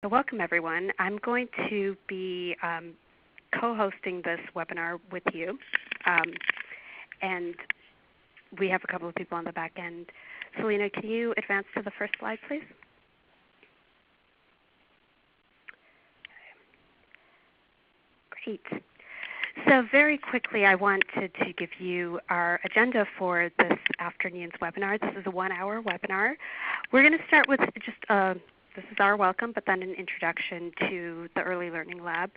So welcome, everyone. I'm going to be co-hosting this webinar with you, and we have a couple of people on the back end. Selena, can you advance to the first slide, please? Great. So very quickly, I wanted to give you our agenda for this afternoon's webinar. This is a 1-hour webinar. We're going to start with just this is our welcome, but then an introduction to the Early Learning Lab.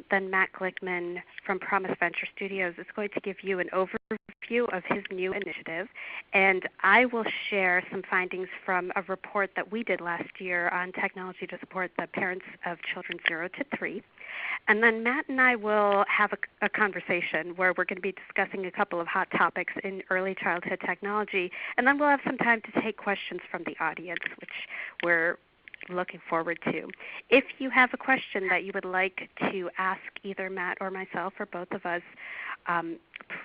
Then Matt Glickman from Promise Venture Studios is going to give you an overview of his new initiative. And I will share some findings from a report that we did last year on technology to support the parents of children 0 to 3. And then Matt and I will have a conversation where we're going to be discussing a couple of hot topics in early childhood technology. And then we'll have some time to take questions from the audience, which we're looking forward to. If you have a question that you would like to ask either Matt or myself or both of us,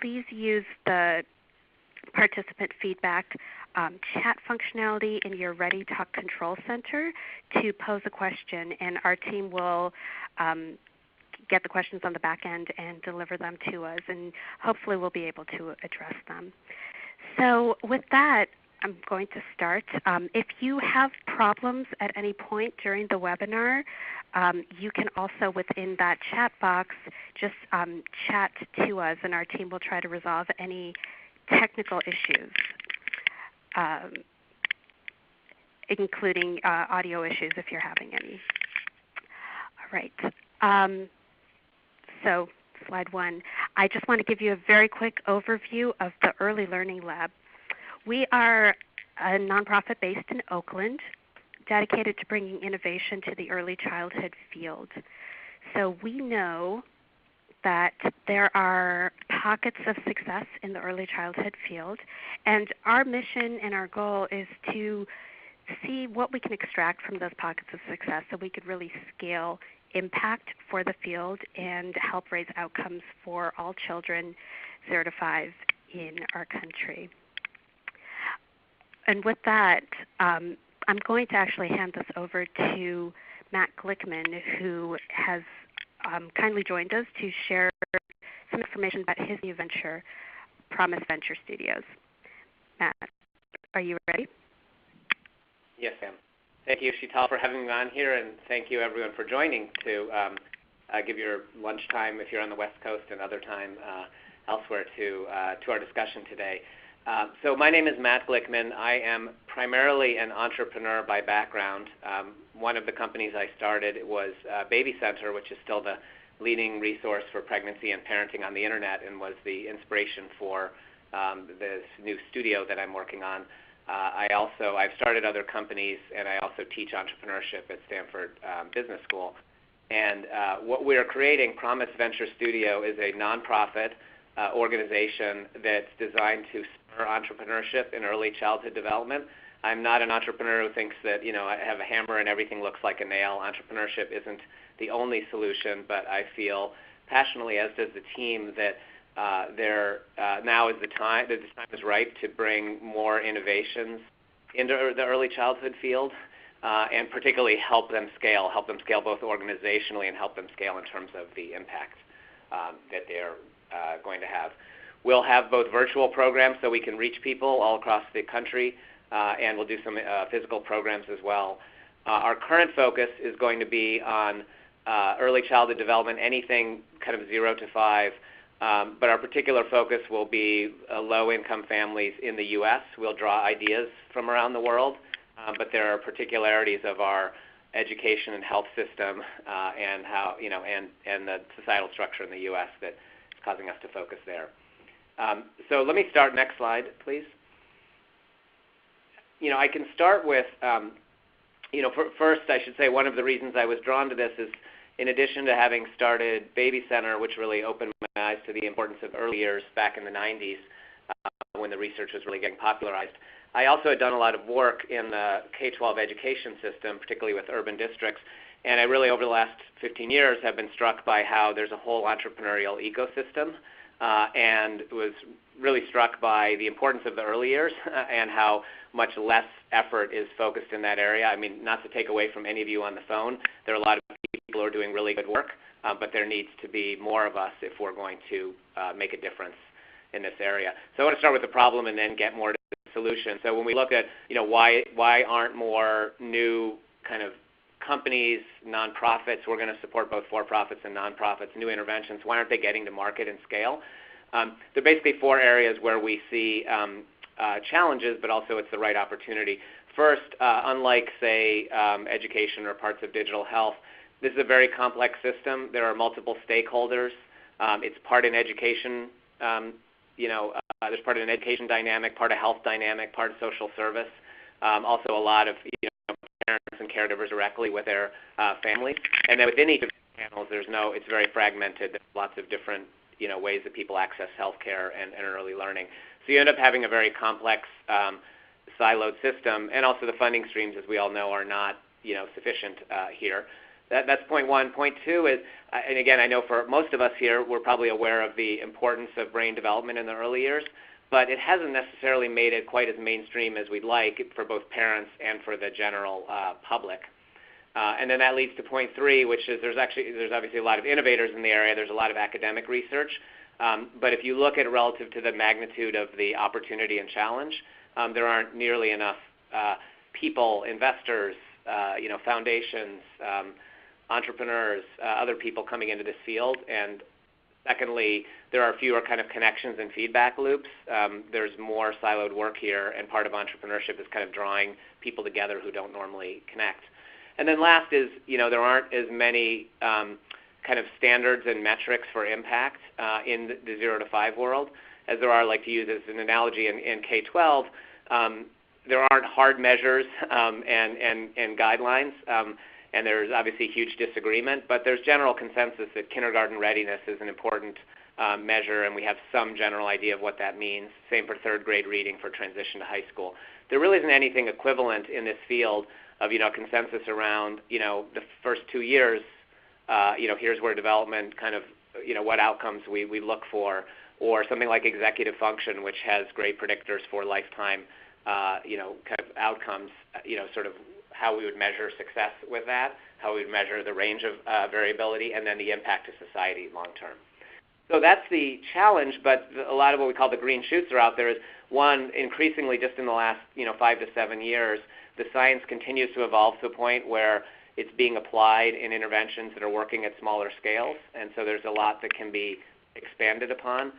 please use the participant feedback chat functionality in your ReadyTalk Control Center to pose a question, and our team will get the questions on the back end and deliver them to us, and hopefully we'll be able to address them. So with that, I'm going to start. If you have problems at any point during the webinar, you can also within that chat box just chat to us, and our team will try to resolve any technical issues, including audio issues if you're having any. All right. So slide 1. I just want to give you a very quick overview of the Early Learning Lab. We are a nonprofit based in Oakland, dedicated to bringing innovation to the early childhood field. So we know that there are pockets of success in the early childhood field, and our mission and our goal is to see what we can extract from those pockets of success so we could really scale impact for the field and help raise outcomes for all children 0 to 5 in our country. And with that, I'm going to actually hand this over to Matt Glickman, who has kindly joined us to share some information about his new venture, Promise Venture Studios. Matt, are you ready? Yes, ma'am. Thank you, Sheetal, for having me on here, and thank you, everyone, for joining to give your lunchtime if you're on the West Coast and other time elsewhere to our discussion today. So my name is Matt Glickman. I am primarily an entrepreneur by background. One of the companies I started was Baby Center, which is still the leading resource for pregnancy and parenting on the internet, and was the inspiration for this new studio that I'm working on. I've started other companies, and I also teach entrepreneurship at Stanford Business School. And what we are creating, Promise Venture Studio, is a nonprofit organization that's designed to spur entrepreneurship in early childhood development. I'm not an entrepreneur who thinks that, I have a hammer and everything looks like a nail. Entrepreneurship isn't the only solution, but I feel passionately, as does the team, that now is the time is ripe to bring more innovations into the early childhood field, and particularly help them scale both organizationally and help them scale in terms of the impact that they're going to have. We'll have both virtual programs so we can reach people all across the country, and we'll do some physical programs as well. Our current focus is going to be on early childhood development, anything kind of 0 to 5, but our particular focus will be low-income families in the U.S. We'll draw ideas from around the world, but there are particularities of our education and health system and how and the societal structure in the U.S. that is causing us to focus there. So let me start. Next slide, please. I can start with, first I should say one of the reasons I was drawn to this is, in addition to having started Baby Center, which really opened my eyes to the importance of early years back in the 90s when the research was really getting popularized, I also had done a lot of work in the K-12 education system, particularly with urban districts, and I really, over the last 15 years, have been struck by how there's a whole entrepreneurial ecosystem and was really struck by the importance of the early years and how much less effort is focused in that area. I mean, not to take away from any of you on the phone, there are a lot of people who are doing really good work, but there needs to be more of us if we're going to make a difference in this area. So I want to start with the problem and then get more to the solution. So when we look at, why aren't more new kind of companies, nonprofits, we're going to support both for-profits and nonprofits, new interventions, why aren't they getting to market and scale? There are basically 4 areas where we see challenges, but also it's the right opportunity. First, unlike, say, education or parts of digital health, this is a very complex system. There are multiple stakeholders. It's part in education, there's part of an education dynamic, part of health dynamic, part of social service. Also a lot of parents and caregivers directly with their families. And then within each of the panels, it's very fragmented. There's lots of different ways that people access healthcare and early learning. So you end up having a very complex siloed system, and also the funding streams, as we all know, are not sufficient here. That's point one. Point two is, and again, I know for most of us here, we're probably aware of the importance of brain development in the early years, but it hasn't necessarily made it quite as mainstream as we'd like for both parents and for the general public. And then that leads to point three, which is there's obviously a lot of innovators in the area. There's a lot of academic research. But if you look at it relative to the magnitude of the opportunity and challenge, there aren't nearly enough people, investors, foundations, entrepreneurs, other people coming into this field. And secondly, there are fewer kind of connections and feedback loops. There's more siloed work here, and part of entrepreneurship is kind of drawing people together who don't normally connect. And then last is, there aren't as many kind of standards and metrics for impact in the 0 to 5 world as there are, like to use as an analogy in K-12. There aren't hard measures and guidelines, and there's obviously huge disagreement, but there's general consensus that kindergarten readiness is an important measure, and we have some general idea of what that means. Same for third grade reading for transition to high school. There really isn't anything equivalent in this field of consensus around the first 2 years. Here's where development kind of what outcomes we look for, or something like executive function, which has great predictors for lifetime kind of outcomes. Sort of how we would measure success with that, how we would measure the range of variability, and then the impact to society long term. So that's the challenge, but a lot of what we call the green shoots are out there. Is one, increasingly just in the last 5 to 7 years, the science continues to evolve to a point where it's being applied in interventions that are working at smaller scales, and so there's a lot that can be expanded upon.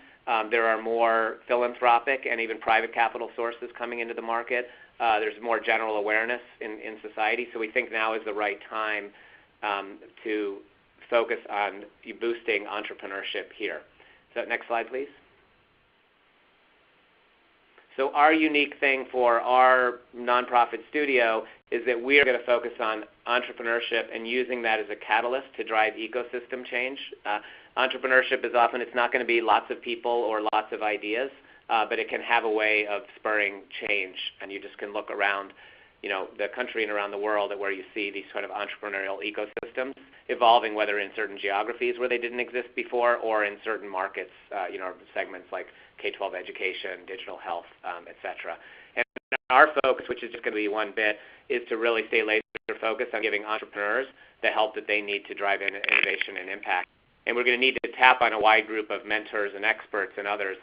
There are more philanthropic and even private capital sources coming into the market. There's more general awareness in society, so we think now is the right time to focus on boosting entrepreneurship here. So next slide, please. So our unique thing for our nonprofit studio is that we are going to focus on entrepreneurship and using that as a catalyst to drive ecosystem change. Entrepreneurship is often, it's not going to be lots of people or lots of ideas, but it can have a way of spurring change. And you just can look around the country and around the world at where you see these sort of entrepreneurial ecosystems evolving, whether in certain geographies where they didn't exist before or in certain markets, segments like K-12 education, digital health, et cetera. And our focus, which is just going to be one bit, is to really stay laser focused on giving entrepreneurs the help that they need to drive innovation and impact. And we're going to need to tap on a wide group of mentors and experts and others,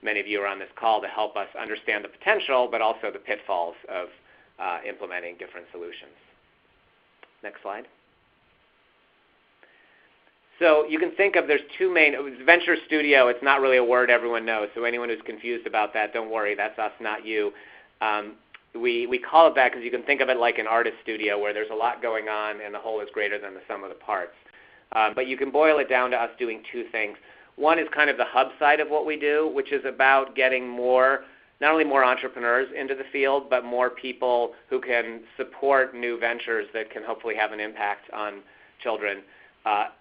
many of you are on this call, to help us understand the potential, but also the pitfalls of implementing different solutions. Next slide. So you can think of, there's two main, venture studio, it's not really a word everyone knows, so anyone who's confused about that, don't worry, that's us, not you. We call it that because you can think of it like an artist studio where there's a lot going on and the whole is greater than the sum of the parts. But you can boil it down to us doing two things. One is kind of the hub side of what we do, which is about getting more, not only more entrepreneurs into the field, but more people who can support new ventures that can hopefully have an impact on children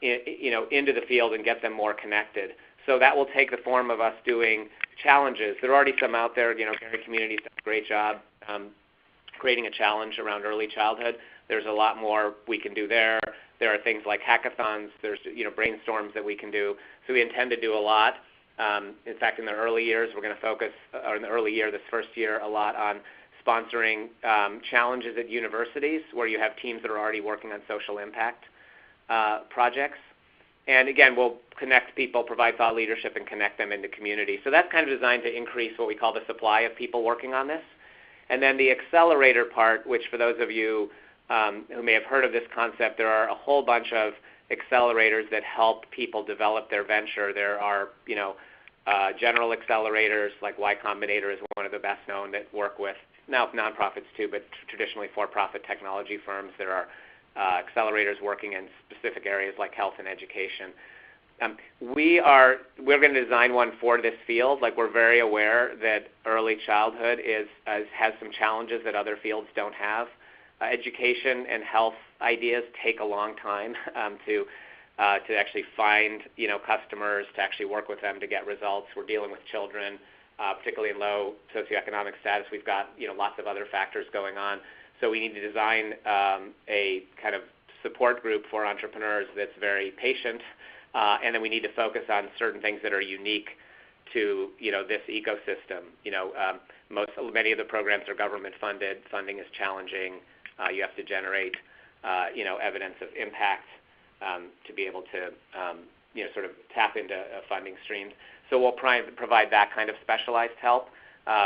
into the field and get them more connected. So that will take the form of us doing challenges. There are already some out there. Gary Community's done a great job creating a challenge around early childhood. There's a lot more we can do there. There are things like hackathons. There's brainstorms that we can do. So we intend to do a lot. In fact, in the early years, we're going to focus, or in the early year, this first year, a lot on sponsoring challenges at universities where you have teams that are already working on social impact projects. And again, we'll connect people, provide thought leadership, and connect them into community. So that's kind of designed to increase what we call the supply of people working on this. And then the accelerator part, which for those of you who may have heard of this concept, there are a whole bunch of accelerators that help people develop their venture. There are, general accelerators like Y Combinator is one of the best known that work with now nonprofits too, but traditionally for-profit technology firms. There are accelerators working in specific areas like health and education. We're going to design one for this field. Like, we're very aware that early childhood has some challenges that other fields don't have. Education and health ideas take a long time to actually find customers, to actually work with them to get results. We're dealing with children, particularly in low socioeconomic status. We've got lots of other factors going on. So we need to design a kind of support group for entrepreneurs that's very patient, and then we need to focus on certain things that are unique to this ecosystem. Many of the programs are government funded. Funding is challenging. You have to generate evidence of impact to be able to sort of tap into funding streams. So we'll provide that kind of specialized help.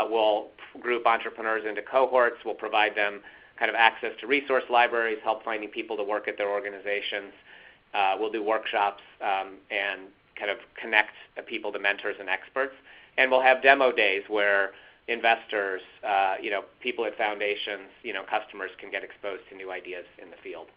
We'll group entrepreneurs into cohorts. We'll provide them kind of access to resource libraries, help finding people to work at their organizations. We'll do workshops and kind of connect people to mentors and experts. And we'll have demo days where investors, people at foundations, customers can get exposed to new ideas in the field.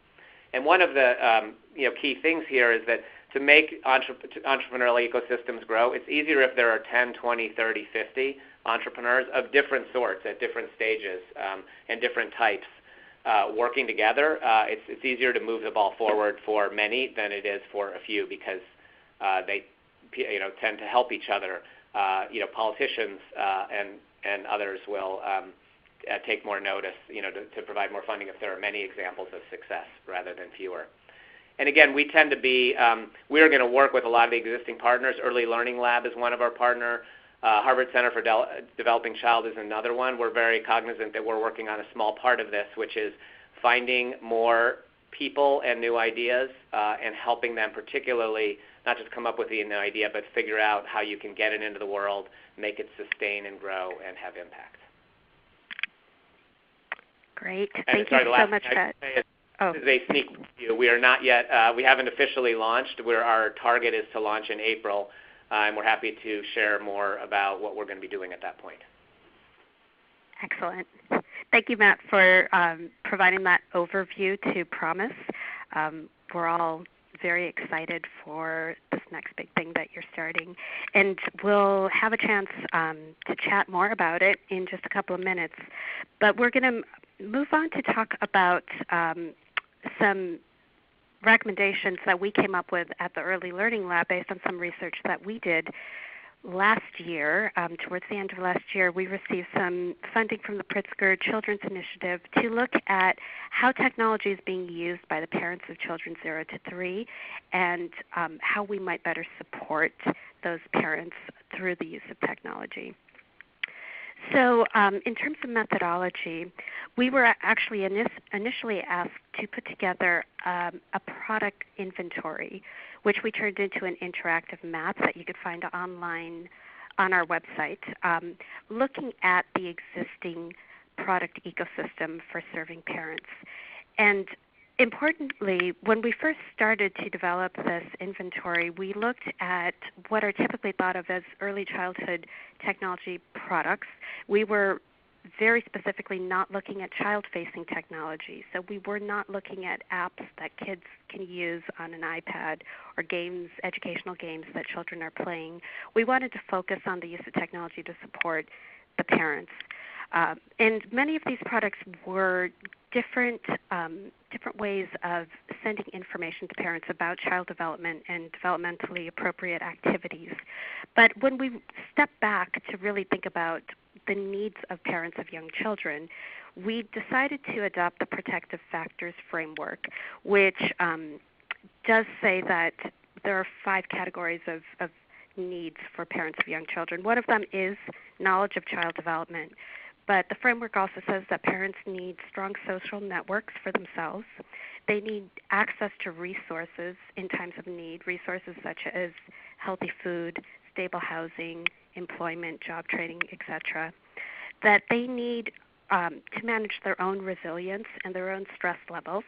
And one of the key things here is that to make entrepreneurial ecosystems grow, it's easier if there are 10, 20, 30, 50 entrepreneurs of different sorts at different stages and different types working together. It's easier to move the ball forward for many than it is for a few, because they tend to help each other. Politicians and others will take more notice, to provide more funding if there are many examples of success rather than fewer. And again, we tend to be, we're going to work with a lot of the existing partners. Early Learning Lab is one of our partners. Harvard Center for Developing Child is another one. We're very cognizant that we're working on a small part of this, which is finding more people and new ideas and helping them particularly not just come up with the new idea, but figure out how you can get it into the world, make it sustain and grow and have impact. Great. Thank you so much, Matt. This is a sneak preview. We are not yet, we haven't officially launched. Our target is to launch in April, and we're happy to share more about what we're going to be doing at that point. Excellent. Thank you, Matt, for providing that overview to Promise. We're all very excited for this next big thing that you're starting. And we'll have a chance to chat more about it in just a couple of minutes. But we're going to move on to talk about some recommendations that we came up with at the Early Learning Lab based on some research that we did last year. Towards the end of last year, we received some funding from the Pritzker Children's Initiative to look at how technology is being used by the parents of children 0 to 3 and how we might better support those parents through the use of technology. So in terms of methodology, we were actually initially asked to put together a product inventory, which we turned into an interactive map that you could find online on our website, looking at the existing product ecosystem for serving parents. And importantly, when we first started to develop this inventory, we looked at what are typically thought of as early childhood technology products. We were very specifically not looking at child-facing technology. So we were not looking at apps that kids can use on an iPad or games, educational games that children are playing. We wanted to focus on the use of technology to support the parents. And many of these products were different ways of sending information to parents about child development and developmentally appropriate activities. But when we step back to really think about the needs of parents of young children, we decided to adopt the Protective Factors Framework, which does say that there are 5 categories of needs for parents of young children. One of them is knowledge of child development. But the framework also says that parents need strong social networks for themselves. They need access to resources in times of need, resources such as healthy food, stable housing, employment, job training, etc. That they need to manage their own resilience and their own stress levels.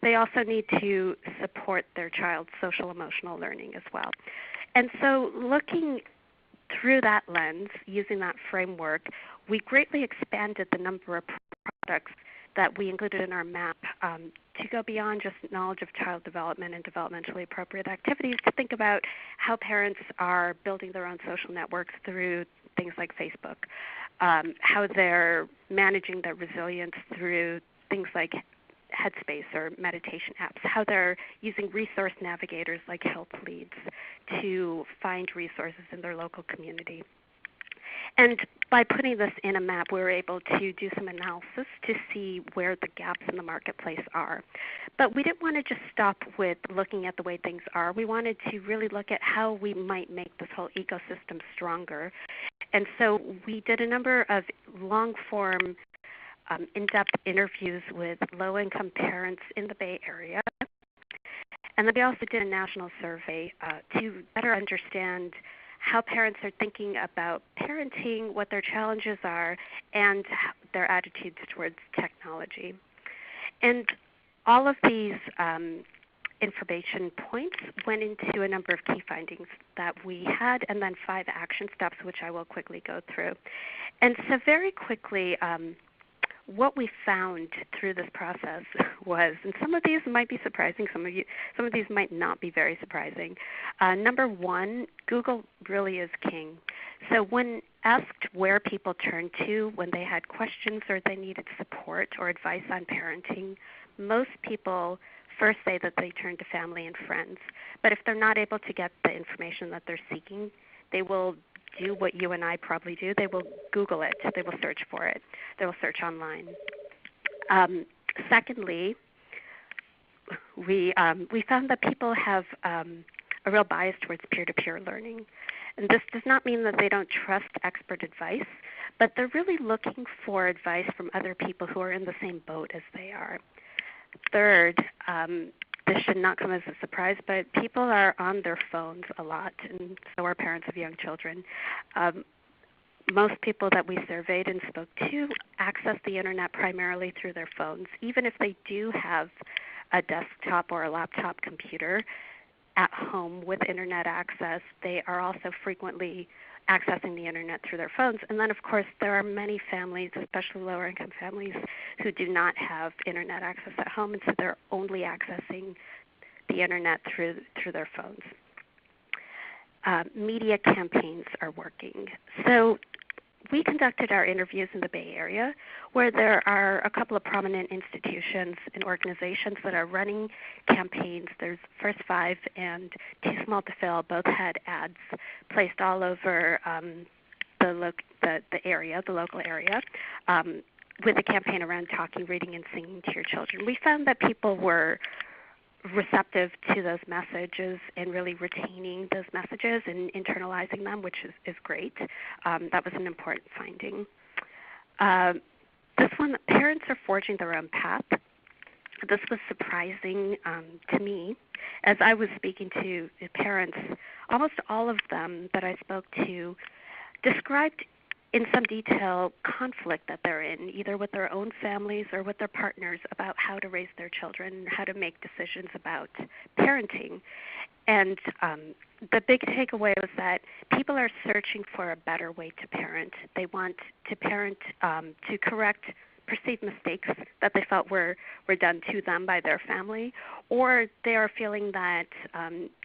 They also need to support their child's social emotional learning as well. And so looking through that lens, using that framework, we greatly expanded the number of products that we included in our map to go beyond just knowledge of child development and developmentally appropriate activities to think about how parents are building their own social networks through things like Facebook, how they're managing their resilience through things like Headspace or meditation apps, how they're using resource navigators like Health Leads to find resources in their local community. And by putting this in a map, we were able to do some analysis to see where the gaps in the marketplace are. But we didn't want to just stop with looking at the way things are. We wanted to really look at how we might make this whole ecosystem stronger. And so we did a number of long-form, in-depth interviews with low-income parents in the Bay Area. And then we also did a national survey to better understand how parents are thinking about parenting, what their challenges are, and their attitudes towards technology. And all of these information points went into a number of key findings that we had, and then 5 action steps, which I will quickly go through. And so very quickly, what we found through this process was, and some of these might be surprising, some of these might not be very surprising. Number 1, Google really is king. So when asked where people turned to when they had questions or they needed support or advice on parenting, most people first say that they turn to family and friends. But if they're not able to get the information that they're seeking, they will do what you and I probably do. They will Google it. They will search for it. They will search online. Secondly, we found that people have a real bias towards peer-to-peer learning. And this does not mean that they don't trust expert advice, but they're really looking for advice from other people who are in the same boat as they are. Third, this should not come as a surprise, but people are on their phones a lot, and so are parents of young children. Most people that we surveyed and spoke to access the internet primarily through their phones. Even if they do have a desktop or a laptop computer at home with internet access, they are also frequently accessing the internet through their phones. And then, of course, there are many families, especially lower-income families, who do not have internet access at home, and so they're only accessing the internet through their phones. Media campaigns are working. So we conducted our interviews in the Bay Area, where there are a couple of prominent institutions and organizations that are running campaigns. There's First 5 and Too Small to Fail. Both had ads placed all over the local area, with a campaign around talking, reading, and singing to your children. We found that people were receptive to those messages and really retaining those messages and internalizing them, which is great. That was an important finding. This one, parents are forging their own path. This was surprising to me. As I was speaking to the parents, almost all of them that I spoke to described in some detail conflict that they're in, either with their own families or with their partners, about how to raise their children, how to make decisions about parenting. And the big takeaway was that people are searching for a better way to parent. They want to parent to correct perceived mistakes that they felt were done to them by their family, or they are feeling that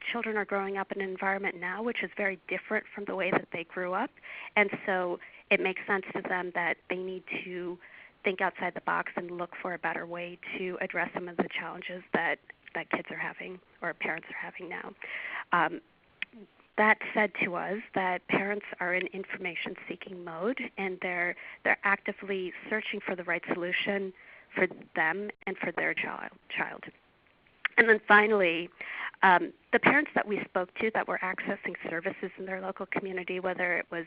children are growing up in an environment now which is very different from the way that they grew up, and so it makes sense to them that they need to think outside the box and look for a better way to address some of the challenges that kids are having or parents are having now. That said to us that parents are in information-seeking mode, and they're actively searching for the right solution for them and for their child. And then finally, The parents that we spoke to that were accessing services in their local community, whether it was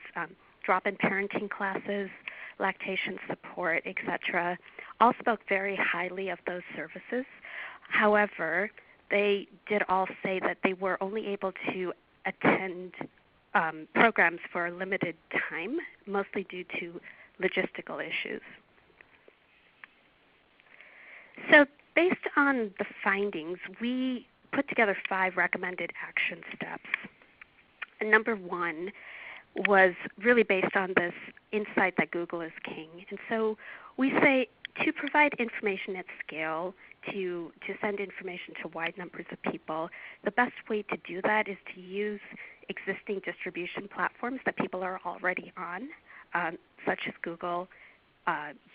drop-in parenting classes, lactation support, etc., all spoke very highly of those services. However, they did all say that they were only able to attend programs for a limited time, mostly due to logistical issues. So based on the findings, we put together 5 recommended action steps. And number 1 was really based on this insight that Google is king. And so we say to provide information at scale, to send information to wide numbers of people, the best way to do that is to use existing distribution platforms that people are already on, such as Google,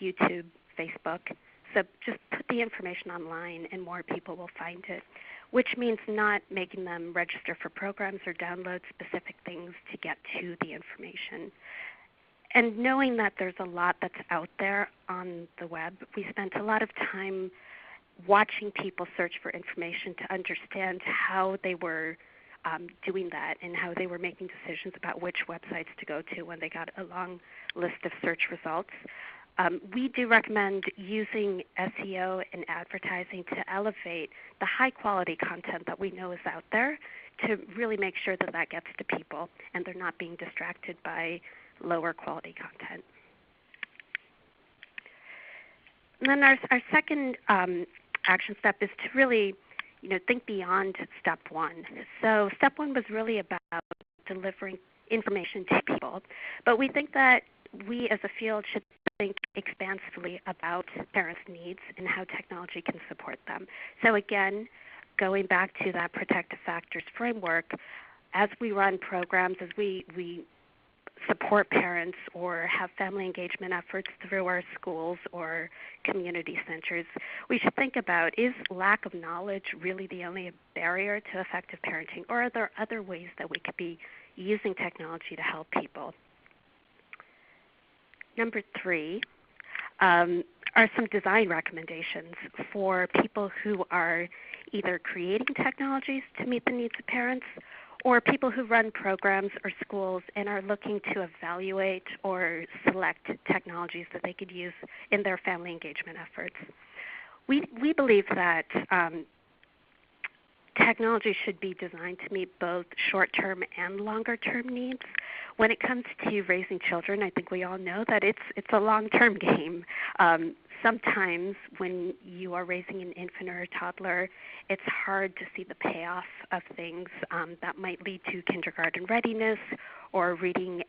YouTube, Facebook. So just put the information online and more people will find it, which means not making them register for programs or download specific things to get to the information. And knowing that there's a lot that's out there on the web, we spent a lot of time watching people search for information to understand how they were doing that and how they were making decisions about which websites to go to when they got a long list of search results. We do recommend using SEO and advertising to elevate the high-quality content that we know is out there to really make sure that that gets to people and they're not being distracted by lower quality content. And then our second action step is to really think beyond step 1. So step 1 was really about delivering information to people, but we think that we as a field should think expansively about parents' needs and how technology can support them. So again, going back to that protective factors framework, as we run programs, as we support parents or have family engagement efforts through our schools or community centers, we should think about, is lack of knowledge really the only barrier to effective parenting, or are there other ways that we could be using technology to help people? Number 3 are some design recommendations for people who are either creating technologies to meet the needs of parents or people who run programs or schools and are looking to evaluate or select technologies that they could use in their family engagement efforts. We believe that technology should be designed to meet both short-term and longer-term needs. When it comes to raising children, I think we all know that it's a long-term game. Sometimes when you are raising an infant or a toddler, it's hard to see the payoff of things that might lead to kindergarten readiness or reading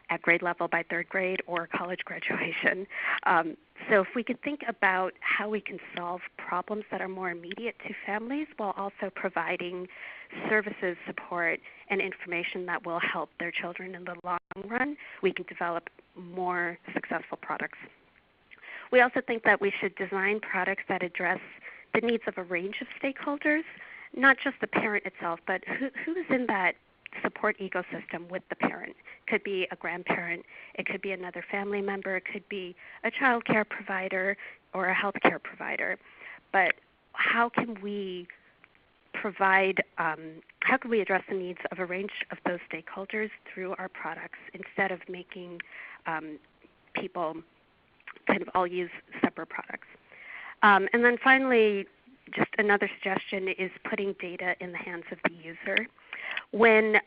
at grade level by 3rd grade or college graduation. So if we could think about how we can solve problems that are more immediate to families while also providing services, support, and information that will help their children in the long run, we can develop more successful products. We also think that we should design products that address the needs of a range of stakeholders, not just the parent itself, but who is in that support ecosystem with the parent. It could be a grandparent, it could be another family member, it could be a child care provider or a health care provider. But how can we provide, how can we address the needs of a range of those stakeholders through our products instead of making people kind of all use separate products? And then finally, just another suggestion is putting data in the hands of the user. When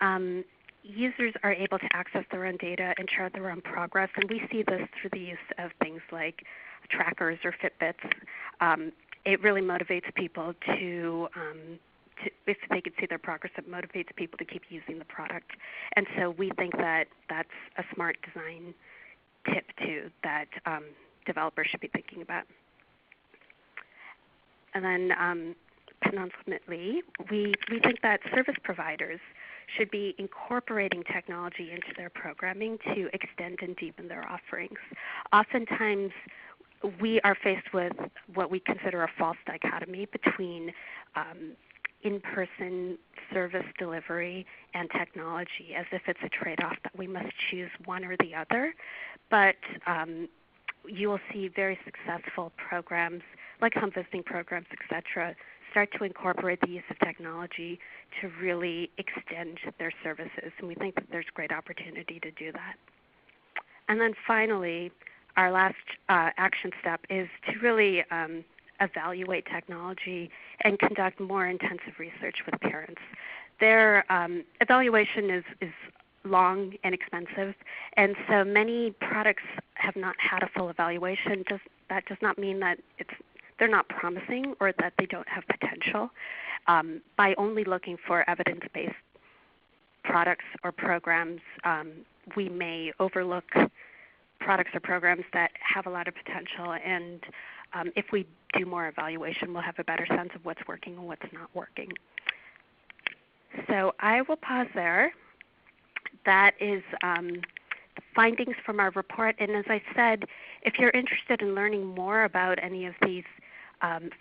users are able to access their own data and chart their own progress, and we see this through the use of things like trackers or Fitbits, it really motivates people to if they could see their progress, it motivates people to keep using the product. And so we think that that's a smart design tip too that developers should be thinking about. And then penultimately, we think that service providers should be incorporating technology into their programming to extend and deepen their offerings. Oftentimes, we are faced with what we consider a false dichotomy between in-person service delivery and technology, as if it's a trade-off that we must choose one or the other. But you will see very successful programs like home visiting programs, etc., start to incorporate the use of technology to really extend their services. And we think that there's great opportunity to do that. And then finally, our last action step is to really evaluate technology and conduct more intensive research with parents. Their evaluation is long and expensive, and so many products have not had a full evaluation. That does not mean that they're not promising or that they don't have potential. By only looking for evidence-based products or programs, we may overlook products or programs that have a lot of potential, and if we do more evaluation, we'll have a better sense of what's working and what's not working. So I will pause there. That is the findings from our report, and as I said, if you're interested in learning more about any of these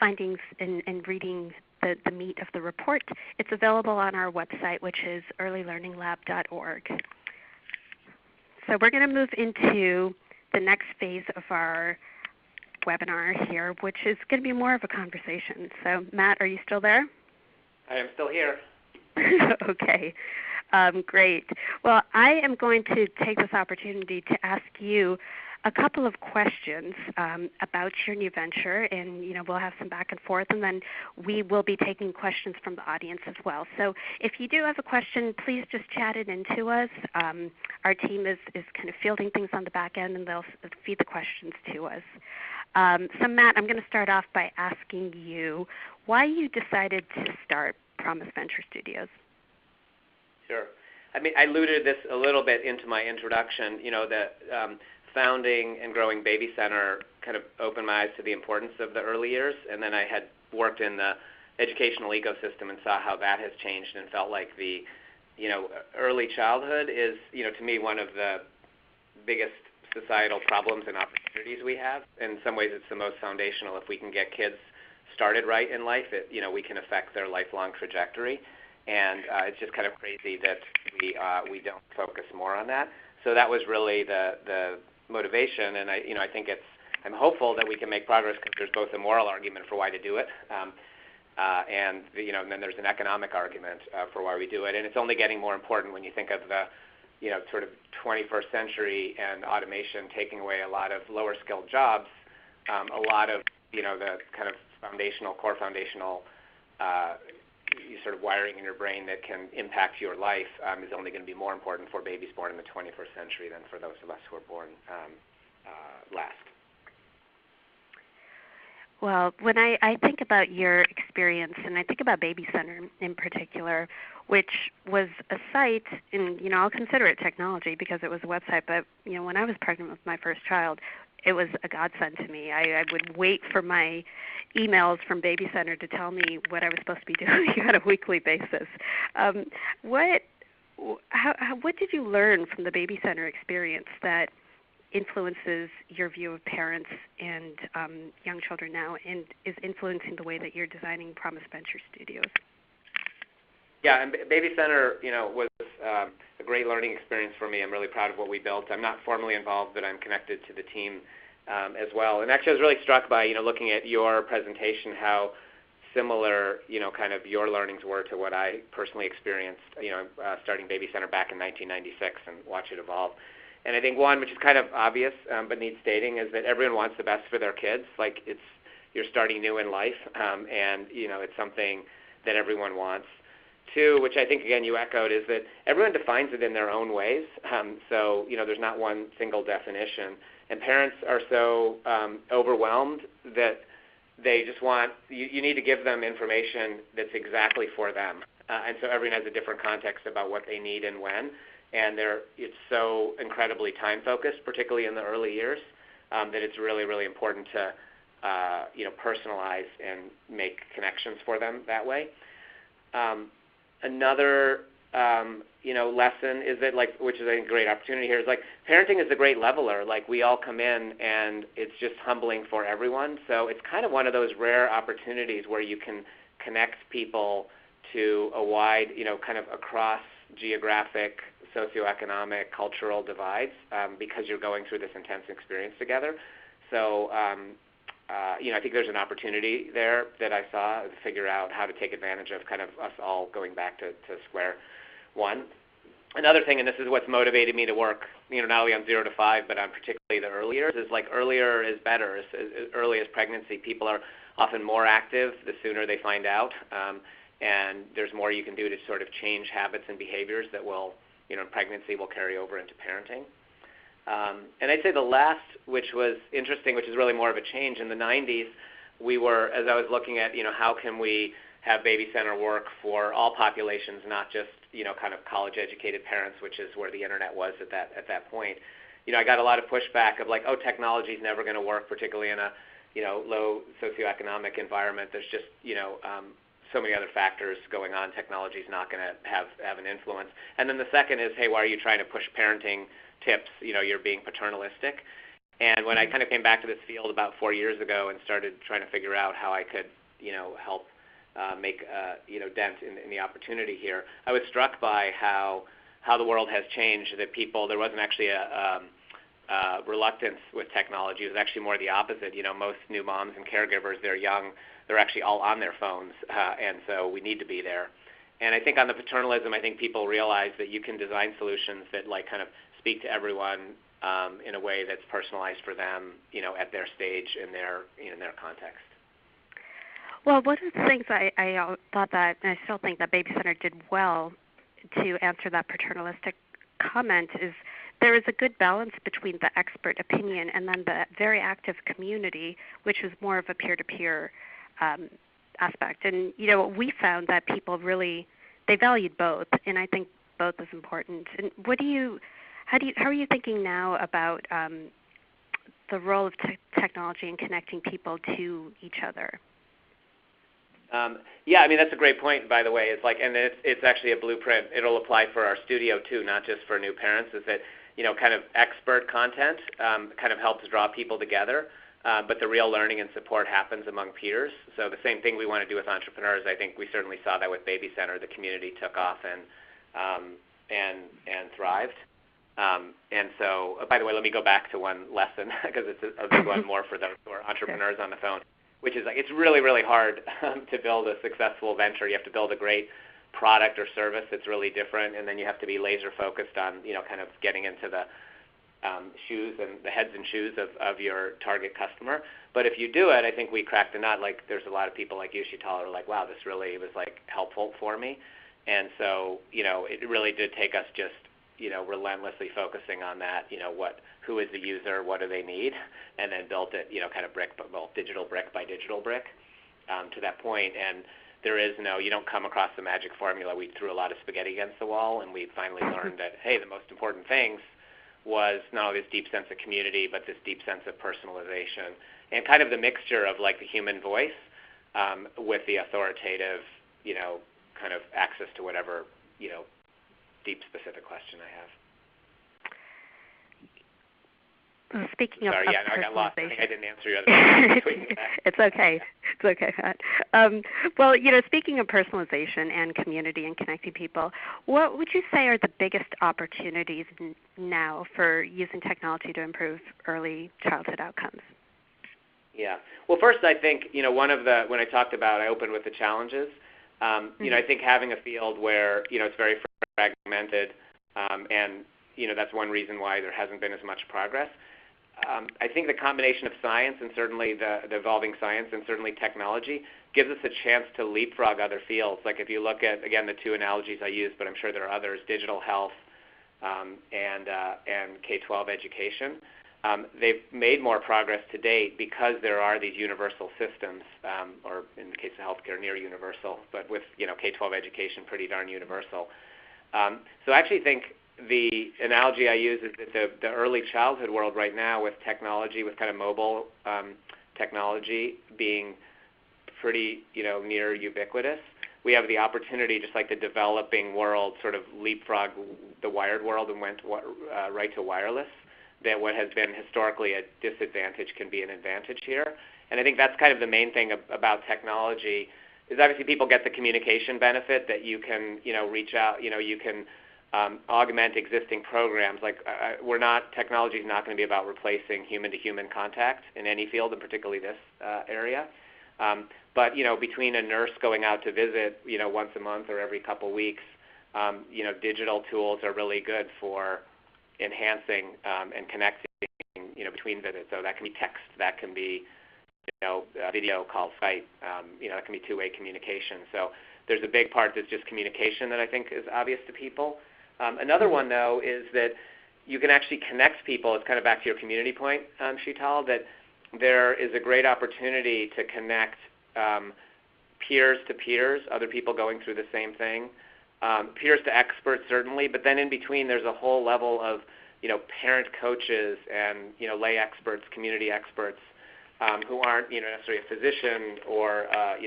findings and reading the meat of the report, it's available on our website, which is earlylearninglab.org. So we're going to move into the next phase of our webinar here, which is going to be more of a conversation. So Matt, are you still there? I am still here. Okay, great. Well, I am going to take this opportunity to ask you a couple of questions about your new venture, and we'll have some back and forth, and then we will be taking questions from the audience as well. So if you do have a question, please just chat it into us. Our team is kind of fielding things on the back end, and they'll feed the questions to us. So Matt, I'm going to start off by asking you why you decided to start Promise Venture Studios. Sure. I mean, I alluded this a little bit into my introduction. The founding and growing Baby Center kind of opened my eyes to the importance of the early years, and then I had worked in the educational ecosystem and saw how that has changed, and felt like the early childhood is to me one of the biggest societal problems and opportunities we have. In some ways, it's the most foundational. If we can get kids started right in life, we can affect their lifelong trajectory. And it's just kind of crazy that we don't focus more on that. So that was really the motivation, and I think I'm hopeful that we can make progress, because there's both a moral argument for why to do it, and then there's an economic argument for why we do it. And it's only getting more important when you think of the sort of 21st century and automation taking away a lot of lower skilled jobs. A lot of the kind of core foundational sort of wiring in your brain that can impact your life is only going to be more important for babies born in the 21st century than for those of us who are born last. Well, when I think about your experience, and I think about Baby Center in particular, which was a site, and I'll consider it technology because it was a website, but when I was pregnant with my first child, it was a godsend to me. I would wait for my emails from Baby Center to tell me what I was supposed to be doing on a weekly basis. What did you learn from the Baby Center experience that influences your view of parents and young children now, and is influencing the way that you're designing Promise Venture Studios? Yeah, and Baby Center, was a great learning experience for me. I'm really proud of what we built. I'm not formally involved, but I'm connected to the team as well. And actually, I was really struck by, looking at your presentation, how similar, kind of your learnings were to what I personally experienced, starting Baby Center back in 1996 and watch it evolve. And I think one, which is kind of obvious but needs stating, is that everyone wants the best for their kids. Like, you're starting new in life, and it's something that everyone wants. Two, which I think again you echoed, is that everyone defines it in their own ways. So there's not one single definition, and parents are so overwhelmed that they just want you need to give them information that's exactly for them. And so everyone has a different context about what they need and when. And it's so incredibly time focused, particularly in the early years, that it's really, really important to personalize and make connections for them that way. Another lesson is that, which is I think a great opportunity here, is parenting is a great leveler. We all come in and it's just humbling for everyone. So it's kind of one of those rare opportunities where you can connect people to a wide, kind of across geographic, socioeconomic, cultural divides, because you're going through this intense experience together. So I think there's an opportunity there that I saw to figure out how to take advantage of kind of us all going back to square one. Another thing, and this is what's motivated me to work, not only on 0 to 5, but on particularly the earlier, is like earlier is better. As early as pregnancy, people are often more active the sooner they find out, and there's more you can do to sort of change habits and behaviors that will, in pregnancy will carry over into parenting. And I'd say the last, which was interesting, which is really more of a change, in the 90s, we were, as I was looking at, how can we have baby center work for all populations, not just, kind of college-educated parents, which is where the internet was at that point. I got a lot of pushback of like, oh, technology is never going to work, particularly in a, low socioeconomic environment. There's just, so many other factors going on. Technology is not going to have an influence. And then the second is, hey, why are you trying to push parenting tips? You're being paternalistic. And when I kind of came back to this field about 4 years ago and started trying to figure out how I could, help make dent in the opportunity here, I was struck by how the world has changed. That there wasn't actually a reluctance with technology. It was actually more the opposite. Most new moms and caregivers, they're young, they're actually all on their phones, and so we need to be there. And I think on the paternalism, I think people realize that you can design solutions that like kind of speak to everyone in a way that's personalized for them, at their stage in their context. Well, one of the things I thought that, and I still think that Baby Center did well to answer that paternalistic comment, is there is a good balance between the expert opinion and then the very active community, which was more of a peer-to-peer aspect. And we found that people really, they valued both, and I think both is important. And how are you thinking now about the role of technology in connecting people to each other? Yeah, I mean, that's a great point, by the way. It's like, and it's actually a blueprint. It'll apply for our studio too, not just for new parents. Is that kind of expert content kind of helps draw people together, but the real learning and support happens among peers. So the same thing we want to do with entrepreneurs. I think we certainly saw that with Baby Center. The community took off and thrived. And so, by the way, let me go back to one lesson because it's a big one more for those who are entrepreneurs on the phone, which is like it's really, really hard to build a successful venture. You have to build a great product or service that's really different, and then you have to be laser focused on kind of getting into the shoes and the heads and shoes of your target customer. But if you do it, I think we cracked the nut. Like there's a lot of people like you, Sheetal, who are like, wow, this really was like helpful for me. And so it really did take us just relentlessly focusing on that, who is the user, what do they need, and then built it, kind of digital brick by digital brick to that point. And there is you don't come across the magic formula. We threw a lot of spaghetti against the wall, and we finally learned that, hey, the most important things was not only this deep sense of community, but this deep sense of personalization and kind of the mixture of like the human voice with the authoritative, kind of access to whatever, deep specific question I have. Speaking of Sorry, I got lost. I think I didn't answer your other question. It's okay. It's okay, Matt. Well, speaking of personalization and community and connecting people, what would you say are the biggest opportunities now for using technology to improve early childhood outcomes? Yeah. Well, first, I think, when I talked about, I opened with the challenges. I think having a field where, it's very fragmented, and, that's one reason why there hasn't been as much progress. I think the combination of science and certainly the evolving science and certainly technology gives us a chance to leapfrog other fields. Like if you look at, again, the two analogies I used, but I'm sure there are others, digital health and K-12 education. They've made more progress to date because there are these universal systems, or in the case of healthcare, near universal, but with K-12 education, pretty darn universal. So I actually think the analogy I use is that the early childhood world right now with technology, with kind of mobile technology being pretty near ubiquitous, we have the opportunity, just like the developing world sort of leapfrog the wired world and went right to wireless, that what has been historically a disadvantage can be an advantage here. And I think that's kind of the main thing about technology is obviously people get the communication benefit that you can, reach out, you can augment existing programs. Like technology is not going to be about replacing human-to-human contact in any field, and particularly this area. But between a nurse going out to visit, once a month or every couple weeks, digital tools are really good for enhancing and connecting, between visits. So that can be text, that can be, a video call, Skype, that can be two-way communication. So there's a big part that's just communication that I think is obvious to people. Another one, though, is that you can actually connect people. It's kind of back to your community point, Sheetal, that there is a great opportunity to connect peers to peers, other people going through the same thing, peers to experts certainly, but then in between there's a whole level of parent coaches and lay experts, community experts who aren't necessarily a physician or a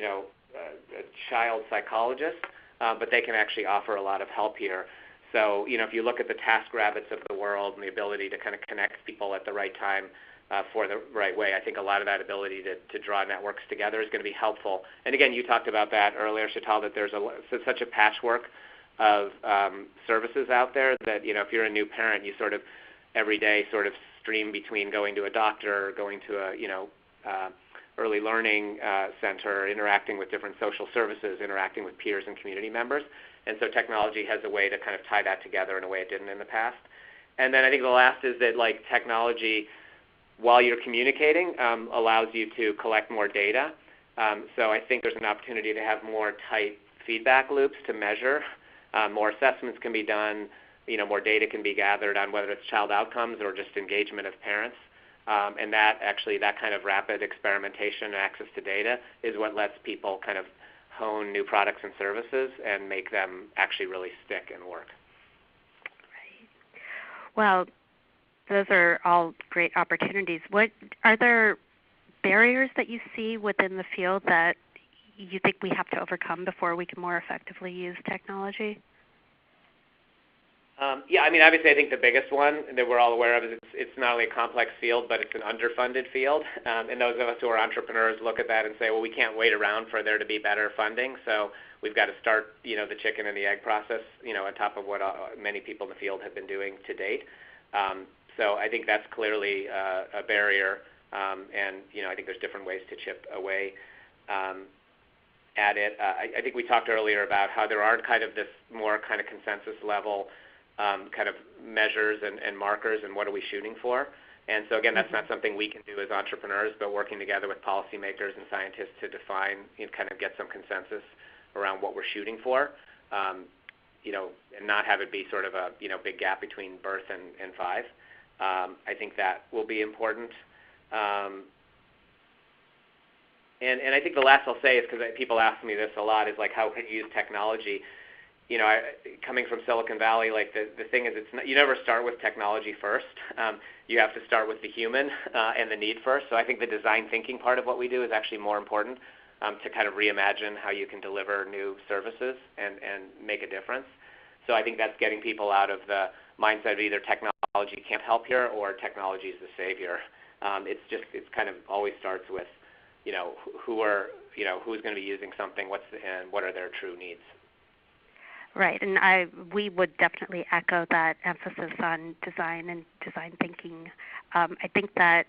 child psychologist, but they can actually offer a lot of help here. So if you look at the TaskRabbits of the world and the ability to kind of connect people at the right time for the right way, I think a lot of that ability to draw networks together is going to be helpful. And again, you talked about that earlier, Sheetal, that there's such a patchwork of services out there that if you're a new parent, you sort of every day sort of stream between going to a doctor, or going to a early learning center, interacting with different social services, interacting with peers and community members. And so technology has a way to kind of tie that together in a way it didn't in the past. And then I think the last is that technology, while you're communicating, allows you to collect more data. So I think there's an opportunity to have more tight feedback loops to measure. More assessments can be done. More data can be gathered on whether it's child outcomes or just engagement of parents. And that kind of rapid experimentation and access to data is what lets people kind of hone new products and services and make them actually really stick and work. Right. Well, those are all great opportunities. Are there barriers that you see within the field that you think we have to overcome before we can more effectively use technology? Obviously I think the biggest one that we're all aware of is it's not only a complex field, but it's an underfunded field. And those of us who are entrepreneurs look at that and say, well, we can't wait around for there to be better funding, so we've got to start, the chicken and the egg process, on top of what many people in the field have been doing to date. So I think that's clearly a barrier, and I think there's different ways to chip away at it. I think we talked earlier about how there aren't kind of this more kind of consensus level kind of measures and markers and what are we shooting for. And so again, that's not something we can do as entrepreneurs, but working together with policymakers and scientists to define and kind of get some consensus around what we're shooting for, and not have it be sort of a big gap between birth and 5. I think that will be important. And I think the last I'll say is, because people ask me this a lot, is like, how can you use technology? Coming from Silicon Valley, the thing is, you never start with technology first. You have to start with the human and the need first. So I think the design thinking part of what we do is actually more important to kind of reimagine how you can deliver new services and make a difference. So I think that's getting people out of the mindset of either technology can't help here or technology is the savior. It's kind of always starts with, who's going to be using something, and what are their true needs. Right, and we would definitely echo that emphasis on design and design thinking. I think that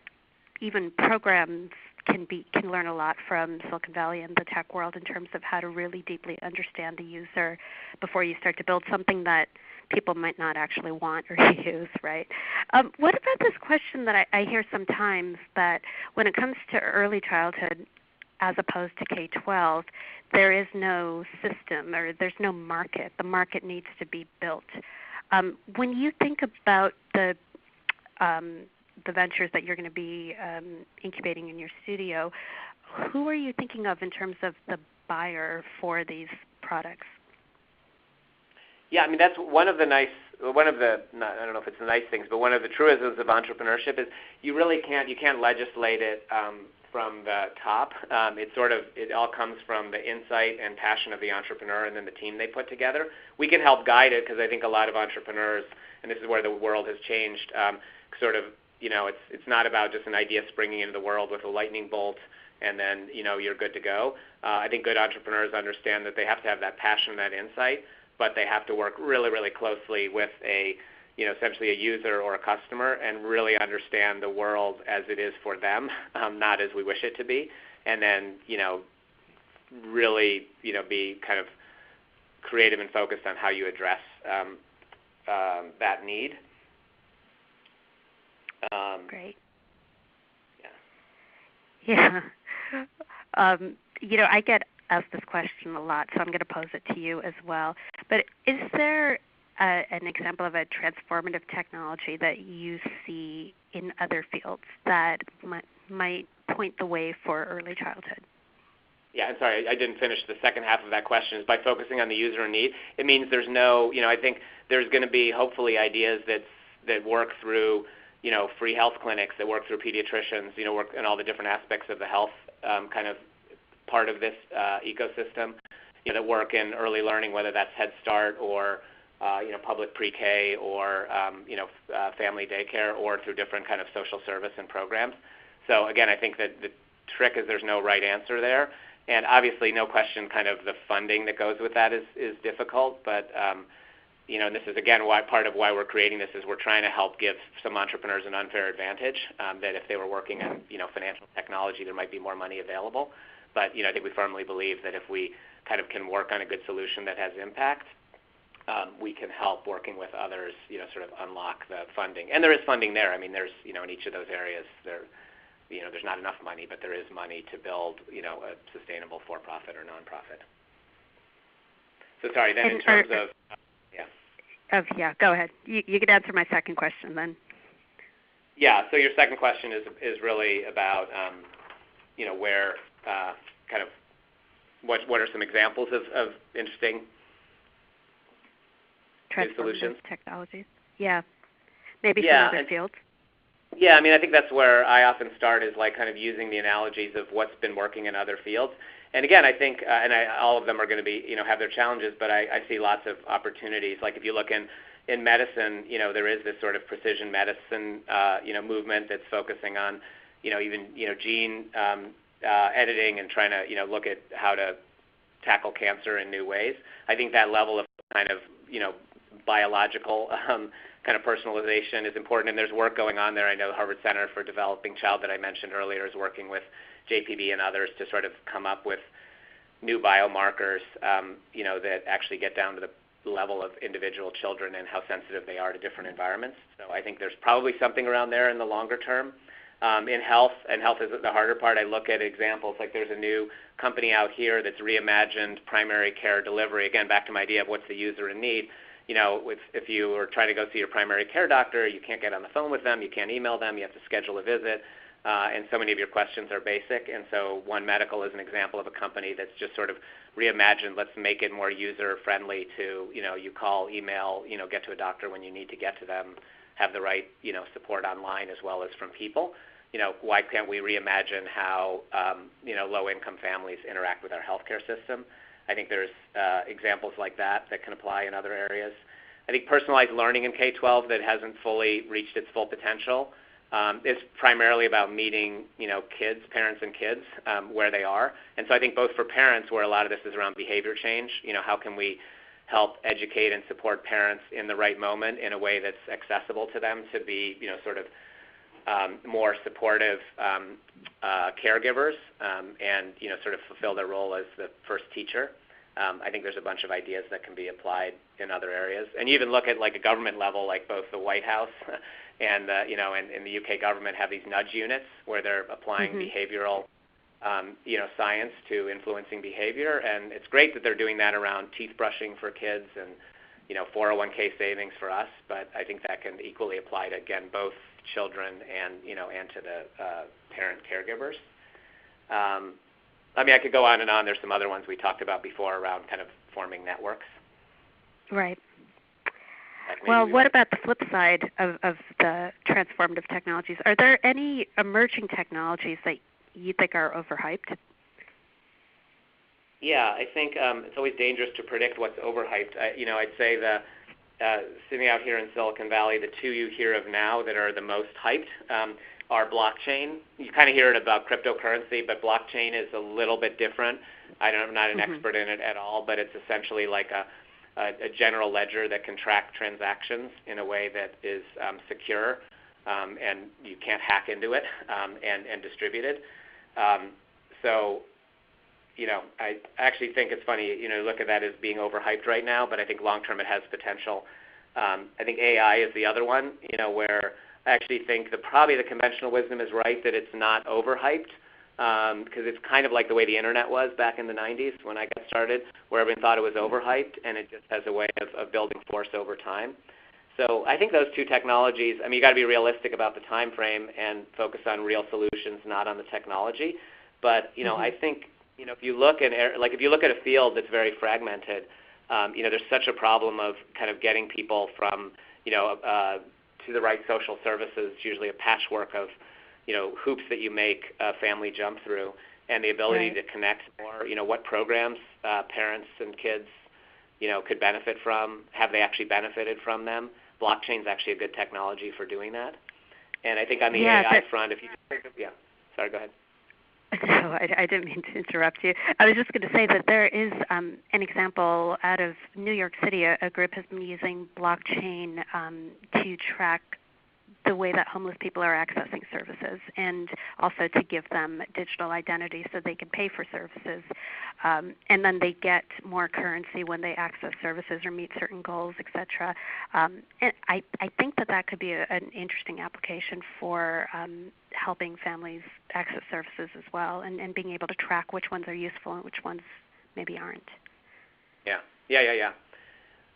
even programs can learn a lot from Silicon Valley and the tech world in terms of how to really deeply understand the user before you start to build something that people might not actually want or use, right? What about this question that I hear sometimes, that when it comes to early childhood as opposed to K-12, there is no system or there's no market. The market needs to be built. When you think about the ventures that you're going to be incubating in your studio, who are you thinking of in terms of the buyer for these products? Yeah, that's one of the I don't know if it's the nice things, but one of the truisms of entrepreneurship is you can't legislate it from the top. It all comes from the insight and passion of the entrepreneur and then the team they put together. We can help guide it, because I think a lot of entrepreneurs, and this is where the world has changed, it's not about just an idea springing into the world with a lightning bolt and then you're good to go. I think good entrepreneurs understand that they have to have that passion and that insight, but they have to work really, really closely with essentially a user or a customer and really understand the world as it is for them, not as we wish it to be, and then, really, be kind of creative and focused on how you address that need. Great. Yeah. I get asked this question a lot, so I'm going to pose it to you as well. But is there an example of a transformative technology that you see in other fields that might point the way for early childhood? Yeah, I'm sorry, I didn't finish the second half of that question. Is by focusing on the user in need, it means there's no, I think there's going to be hopefully ideas that work through, free health clinics, that work through pediatricians, work in all the different aspects of the health kind of part of this ecosystem, that work in early learning, whether that's Head Start or public pre-K or family daycare, or through different kind of social service and programs. So again, I think that the trick is there's no right answer there. And obviously, no question, kind of the funding that goes with that is difficult. But and this is again part of why we're creating this is we're trying to help give some entrepreneurs an unfair advantage. That if they were working in financial technology, there might be more money available. But I think we firmly believe that if we kind of can work on a good solution that has impact, we can help working with others, sort of unlock the funding. And there is funding there. I mean, there's in each of those areas there's not enough money, but there is money to build, a sustainable for-profit or nonprofit. So sorry, then in terms of, go ahead. You could answer my second question then. Yeah, so your second question is really about, where kind of what are some examples of interesting solutions? Technologies. Yeah, maybe from other fields. Yeah, I mean, I think that's where I often start is like kind of using the analogies of what's been working in other fields. And again, I think, all of them are going to be, have their challenges, but I see lots of opportunities. Like if you look in medicine, there is this sort of precision medicine, movement that's focusing on, even, gene editing and trying to, look at how to tackle cancer in new ways. I think that level of kind of, biological kind of personalization is important, and there's work going on there. I know the Harvard Center for Developing Child that I mentioned earlier is working with JPB and others to sort of come up with new biomarkers, that actually get down to the level of individual children and how sensitive they are to different environments. So I think there's probably something around there in the longer term. In health, and health is the harder part, I look at examples like there's a new company out here that's reimagined primary care delivery. Again, back to my idea of what's the user in need. If you are trying to go see your primary care doctor, you can't get on the phone with them, you can't email them, you have to schedule a visit, and so many of your questions are basic. And so One Medical is an example of a company that's just sort of reimagined, let's make it more user-friendly to, you call, email, get to a doctor when you need to get to them, have the right, support online as well as from people. Why can't we reimagine how, low-income families interact with our healthcare system? I think there's examples like that can apply in other areas. I think personalized learning in K-12 that hasn't fully reached its full potential is primarily about meeting, kids, parents and kids where they are. And so I think both for parents, where a lot of this is around behavior change, how can we help educate and support parents in the right moment in a way that's accessible to them to be, sort of more supportive caregivers and, sort of fulfill their role as the first teacher. I think there's a bunch of ideas that can be applied in other areas. And you even look at like a government level, like both the White House and, and the UK government have these nudge units where they're applying behavioral, science to influencing behavior. And it's great that they're doing that around teeth brushing for kids and, 401k savings for us. But I think that can equally apply to, again, both children and, and to the parent caregivers. I mean, I could go on and on. There's some other ones we talked about before around kind of forming networks. Right. Well, what about the flip side of the transformative technologies? Are there any emerging technologies that you think are overhyped? Yeah, I think it's always dangerous to predict what's overhyped. I'd say sitting out here in Silicon Valley, the two you hear of now that are the most hyped are blockchain. You kind of hear it about cryptocurrency, but blockchain is a little bit different. I'm not an expert in it at all, but it's essentially like a general ledger that can track transactions in a way that is secure and you can't hack into it and distribute it. So, I actually think it's funny, look at that as being overhyped right now, but I think long-term it has potential. I think AI is the other one, where I actually think probably the conventional wisdom is right that it's not overhyped, because it's kind of like the way the internet was back in the 90s when I got started, where everyone thought it was overhyped, and it just has a way of building force over time. So I think those two technologies, you got to be realistic about the time frame and focus on real solutions, not on the technology. But I think if you look at a field that's very fragmented, there's such a problem of kind of getting people from to the right social services. It's usually a patchwork of hoops that you make a family jump through, and the ability to connect more. What programs parents and kids could benefit from. Have they actually benefited from them? Blockchain's actually a good technology for doing that. And I think on the AI front, if you just think of, sorry, go ahead. No, I didn't mean to interrupt you. I was just going to say that there is an example out of New York City. A group has been using blockchain to track the way that homeless people are accessing services, and also to give them digital identity so they can pay for services. And then they get more currency when they access services or meet certain goals, etc. And I think that could be an interesting application for helping families access services as well, and being able to track which ones are useful and which ones maybe aren't. Yeah.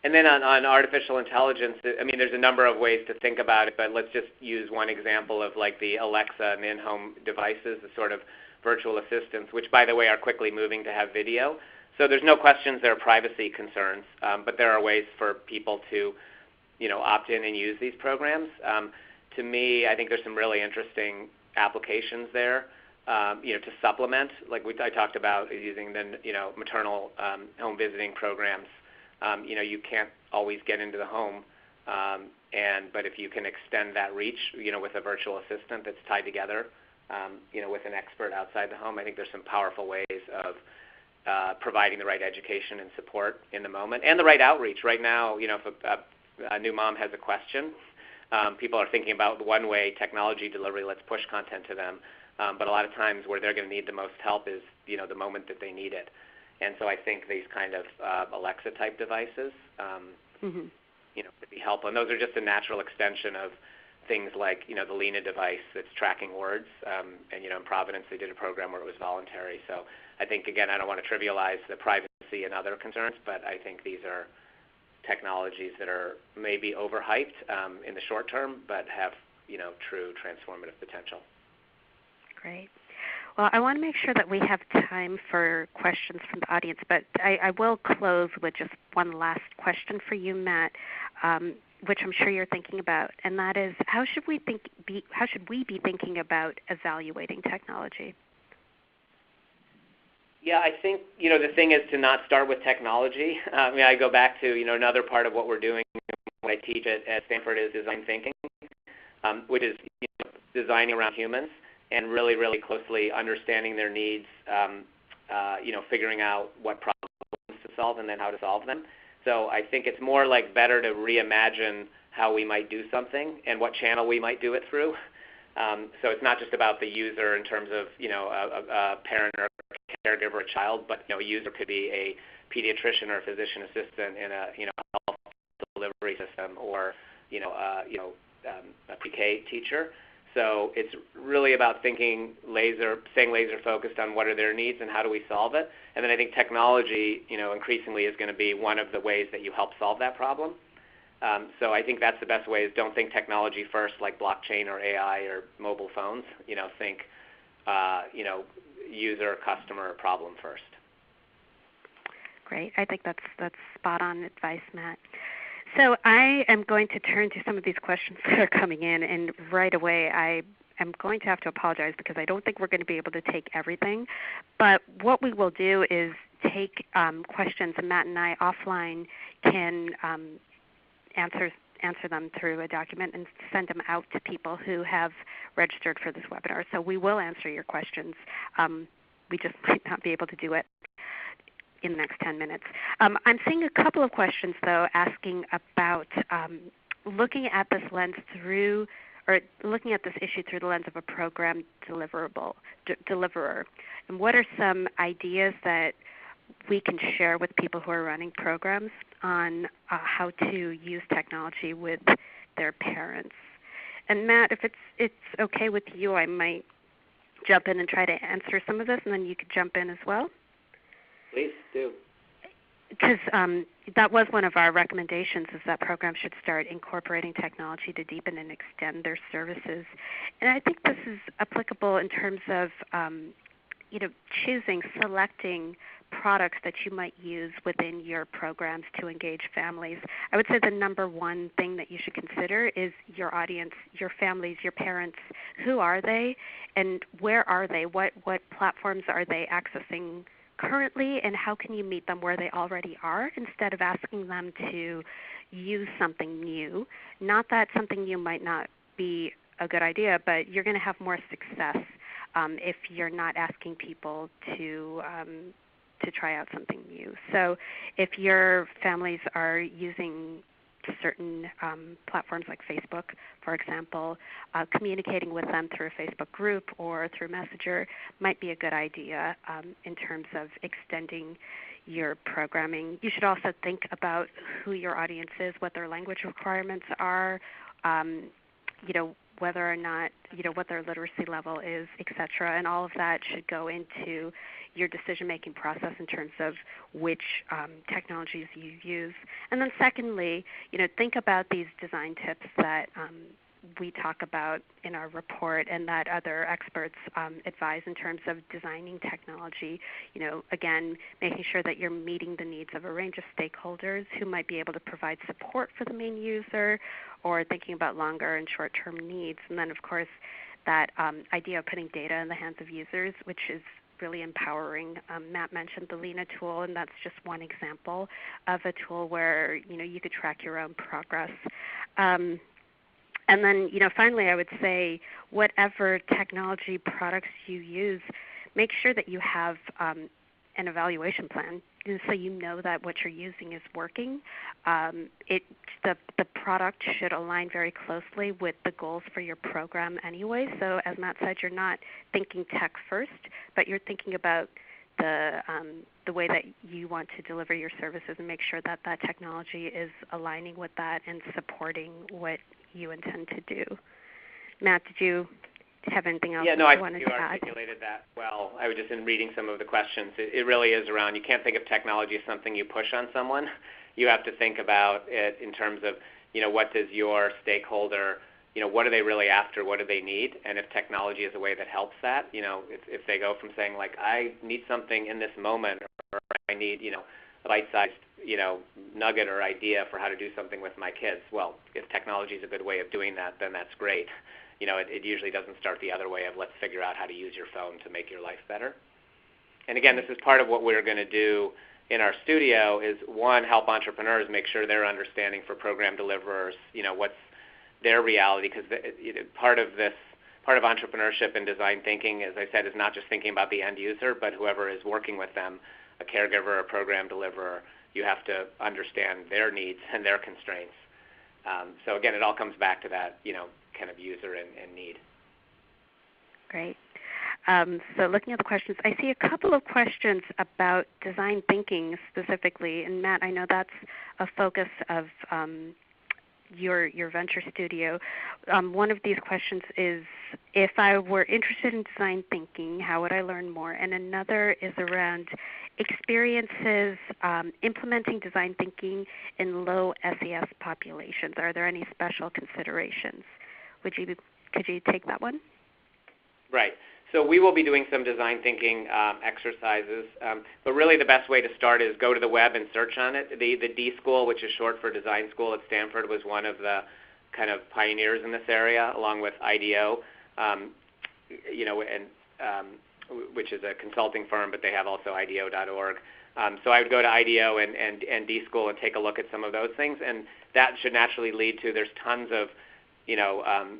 And then on artificial intelligence, there's a number of ways to think about it, but let's just use one example of like the Alexa and in-home devices, the sort of virtual assistants, which, by the way, are quickly moving to have video. So there's no questions there are privacy concerns, but there are ways for people to, opt in and use these programs. To me, I think there's some really interesting applications there, to supplement, like I talked about using the, maternal home visiting programs. You can't always get into the home, but if you can extend that reach, with a virtual assistant that's tied together, with an expert outside the home, I think there's some powerful ways of providing the right education and support in the moment, and the right outreach. Right now, if a new mom has a question, people are thinking about one-way technology delivery. Let's push content to them, but a lot of times where they're going to need the most help is, the moment that they need it. And so I think these kind of Alexa-type devices, could be helpful. And those are just a natural extension of things like, the Lena device that's tracking words. And, in Providence, they did a program where it was voluntary. So I think, again, I don't want to trivialize the privacy and other concerns, but I think these are technologies that are maybe overhyped in the short term, but have, true transformative potential. Great. Well, I want to make sure that we have time for questions from the audience, but I will close with just one last question for you, Matt, which I'm sure you're thinking about, and that is, how should we be thinking about evaluating technology? Yeah, I think the thing is to not start with technology. I go back to another part of what we're doing. What I teach at Stanford is design thinking, which is designing around humans, and really, really closely understanding their needs, figuring out what problems to solve and then how to solve them. So I think it's more like better to reimagine how we might do something and what channel we might do it through. So it's not just about the user in terms of, a parent or a caregiver or a child, but, a user could be a pediatrician or a physician assistant in a, health delivery system, or, a pre-K teacher. So it's really about staying laser focused on what are their needs and how do we solve it. And then I think technology, increasingly is going to be one of the ways that you help solve that problem. So I think that's the best way, is don't think technology first, like blockchain or AI or mobile phones. Think, user, customer, problem first. Great. I think that's spot on advice, Matt. So I am going to turn to some of these questions that are coming in, and right away I am going to have to apologize because I don't think we're going to be able to take everything. But what we will do is take questions, and Matt and I offline can answer them through a document and send them out to people who have registered for this webinar. So we will answer your questions. We just might not be able to do it in the next 10 minutes. I'm seeing a couple of questions, though, asking about looking at this lens through, or looking at this issue through the lens of a program deliverer. And what are some ideas that we can share with people who are running programs on how to use technology with their parents? And Matt, if it's okay with you, I might jump in and try to answer some of this, and then you could jump in as well. Please do. Because that was one of our recommendations, is that programs should start incorporating technology to deepen and extend their services. And I think this is applicable in terms of selecting products that you might use within your programs to engage families. I would say the number one thing that you should consider is your audience, your families, your parents. Who are they, and where are they? What platforms are they accessing currently, and how can you meet them where they already are, instead of asking them to use something new? Not that something new might not be a good idea, but you're going to have more success if you're not asking people to try out something new. So if your families are using certain platforms like Facebook, for example, communicating with them through a Facebook group or through Messenger might be a good idea in terms of extending your programming. You should also think about who your audience is, what their language requirements are, whether or not, what their literacy level is, et cetera, and all of that should go into your decision-making process in terms of which technologies you use. And then secondly, think about these design tips that we talk about in our report and that other experts advise in terms of designing technology. Again, making sure that you're meeting the needs of a range of stakeholders who might be able to provide support for the main user, or thinking about longer and short-term needs. And then, of course, that idea of putting data in the hands of users, which is really empowering. Matt mentioned the Lena tool, and that's just one example of a tool where you could track your own progress. And then, finally, I would say whatever technology products you use, make sure that you have an evaluation plan, so you know that what you're using is working. The product should align very closely with the goals for your program anyway. So as Matt said, you're not thinking tech first, but you're thinking about the way that you want to deliver your services, and make sure that that technology is aligning with that and supporting what you intend to do. Matt, did you have anything else you wanted to add? Yeah, no, I think you articulated that well. I was just in reading some of the questions. It really is around, you can't think of technology as something you push on someone. You have to think about it in terms of, what does your stakeholder, what are they really after, what do they need, and if technology is a way that helps that, if they go from saying, like, I need something in this moment, or I need, a bite-sized, nugget or idea for how to do something with my kids, well, if technology is a good way of doing that, then that's great. It usually doesn't start the other way of let's figure out how to use your phone to make your life better. And again, this is part of what we're going to do in our studio is, one, help entrepreneurs make sure they're understanding for program deliverers, what's their reality, because part of entrepreneurship and design thinking, as I said, is not just thinking about the end user, but whoever is working with them, a caregiver, a program deliverer. You have to understand their needs and their constraints. So again, it all comes back to that, kind of user and need. Great. So looking at the questions, I see a couple of questions about design thinking specifically. And Matt, I know that's a focus of your venture studio. One of these questions is, if I were interested in design thinking, how would I learn more? And another is around experiences implementing design thinking in low SES populations. Are there any special considerations? Could you take that one? Right. So we will be doing some design thinking exercises, but really the best way to start is go to the web and search on it. The D School, which is short for Design School at Stanford, was one of the kind of pioneers in this area, along with IDEO, which is a consulting firm, but they have also IDEO.org. So I would go to IDEO and D School and take a look at some of those things, and that should naturally lead to, there's tons of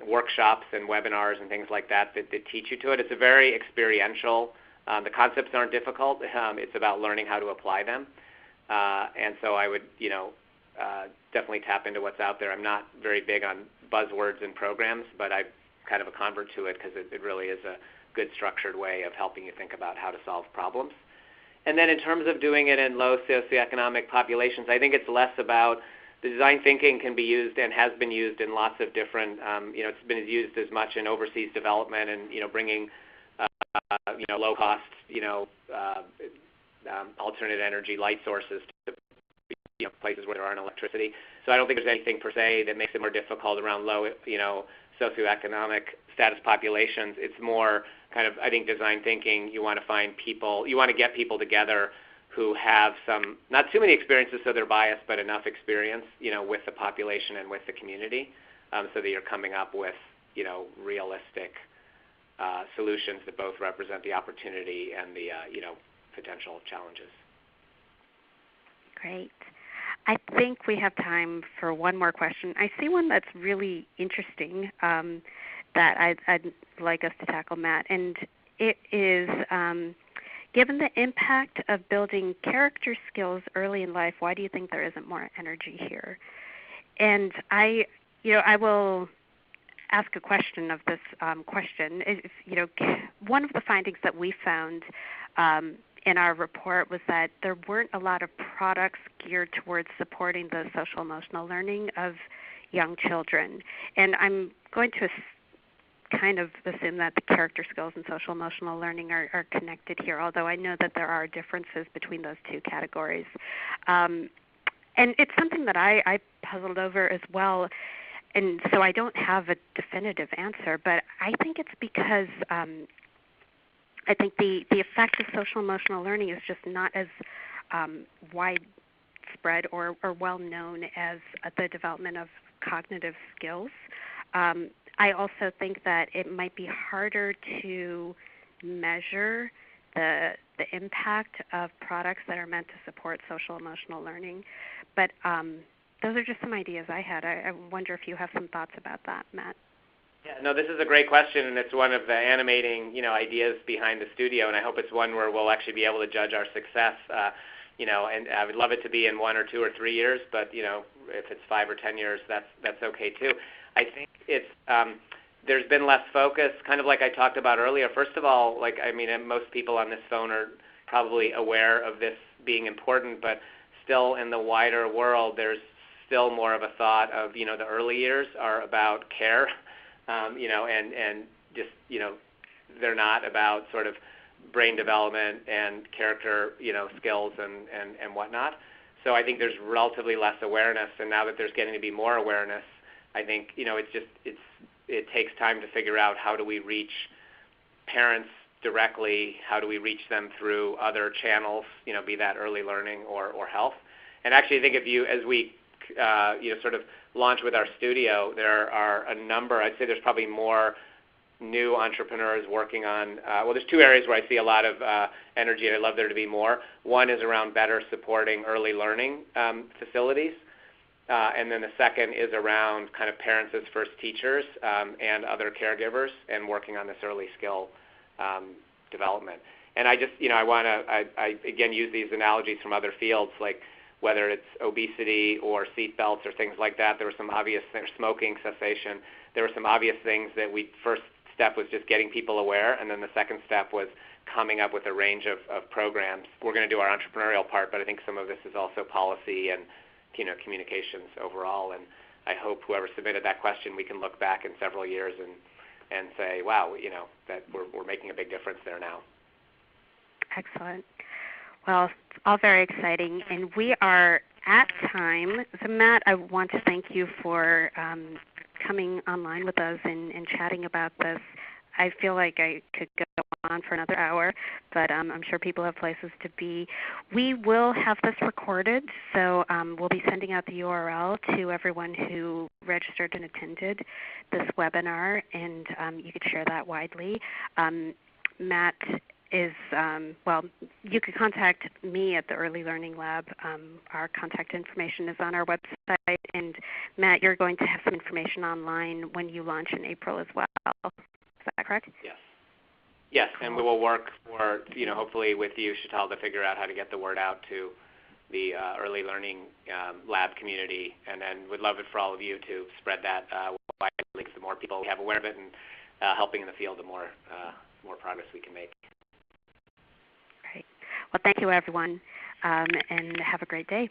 workshops and webinars and things like that teach you to it. It's a very experiential The concepts aren't difficult. It's about learning how to apply them. And so I would, definitely tap into what's out there. I'm not very big on buzzwords and programs, but I'm kind of a convert to it because it really is a good structured way of helping you think about how to solve problems. And then in terms of doing it in low socioeconomic populations, I think it's less about the design thinking can be used and has been used in lots of different, it's been used as much in overseas development and, bringing, low-cost, alternate energy light sources to places where there aren't electricity. So I don't think there's anything per se that makes it more difficult around low, socioeconomic status populations. It's more kind of, I think, design thinking. You want to find people, you want to get people together who have some, not too many experiences so they're biased, but enough experience, with the population and with the community, so that you're coming up with, realistic solutions that both represent the opportunity and the, potential challenges. Great. I think we have time for one more question. I see one that's really interesting that I'd like us to tackle, Matt, and it is, given the impact of building character skills early in life, why do you think there isn't more energy here? And I will ask a question of this question. One of the findings that we found in our report was that there weren't a lot of products geared towards supporting the social emotional learning of young children. And I'm going to kind of assume that the character skills and social emotional learning are connected here, although I know that there are differences between those two categories. And it's something that I puzzled over as well. And so I don't have a definitive answer, but I think it's because I think the effect of social emotional learning is just not as widespread or well known as the development of cognitive skills. I also think that it might be harder to measure the impact of products that are meant to support social emotional learning. But those are just some ideas I had. I wonder if you have some thoughts about that, Matt. Yeah, no, this is a great question, and it's one of the animating, ideas behind the studio, and I hope it's one where we'll actually be able to judge our success, and I would love it to be in 1 or 2 or 3 years, but, if it's 5 or 10 years, that's okay too. I think it's, there's been less focus, kind of like I talked about earlier. First of all, most people on this phone are probably aware of this being important, but still in the wider world, there's still more of a thought of, the early years are about care. And just, they're not about sort of brain development and character, skills and whatnot. So I think there's relatively less awareness, and now that there's getting to be more awareness, I think, it takes time to figure out how do we reach parents directly, how do we reach them through other channels, be that early learning or health. And actually I think as we, sort of launch with our studio, there are a number, I'd say there's probably more new entrepreneurs working on, there's 2 areas where I see a lot of energy, and I'd love there to be more. One is around better supporting early learning facilities, and then the second is around kind of parents as first teachers and other caregivers and working on this early skill development. And I just, I again use these analogies from other fields, like whether it's obesity or seat belts or things like that. There were some obvious things, smoking cessation. There were some obvious things that first step was just getting people aware, and then the second step was coming up with a range of programs. We're going to do our entrepreneurial part, but I think some of this is also policy and communications overall. And I hope whoever submitted that question, we can look back in several years and say, wow, that we're making a big difference there now. Excellent. Well, it's all very exciting, and we are at time. So, Matt, I want to thank you for coming online with us and chatting about this. I feel like I could go on for another hour, but I'm sure people have places to be. We will have this recorded, so we'll be sending out the URL to everyone who registered and attended this webinar, and you could share that widely. Matt is, you can contact me at the Early Learning Lab. Our contact information is on our website, and Matt, you're going to have some information online when you launch in April as well. Is that correct? Yes. Yes, and we will work for, hopefully with you, Sheetal, to figure out how to get the word out to the early learning lab community, and then we'd love it for all of you to spread that widely. The more people we have aware of it and helping in the field, the more progress we can make. Great. Well, thank you, everyone, and have a great day.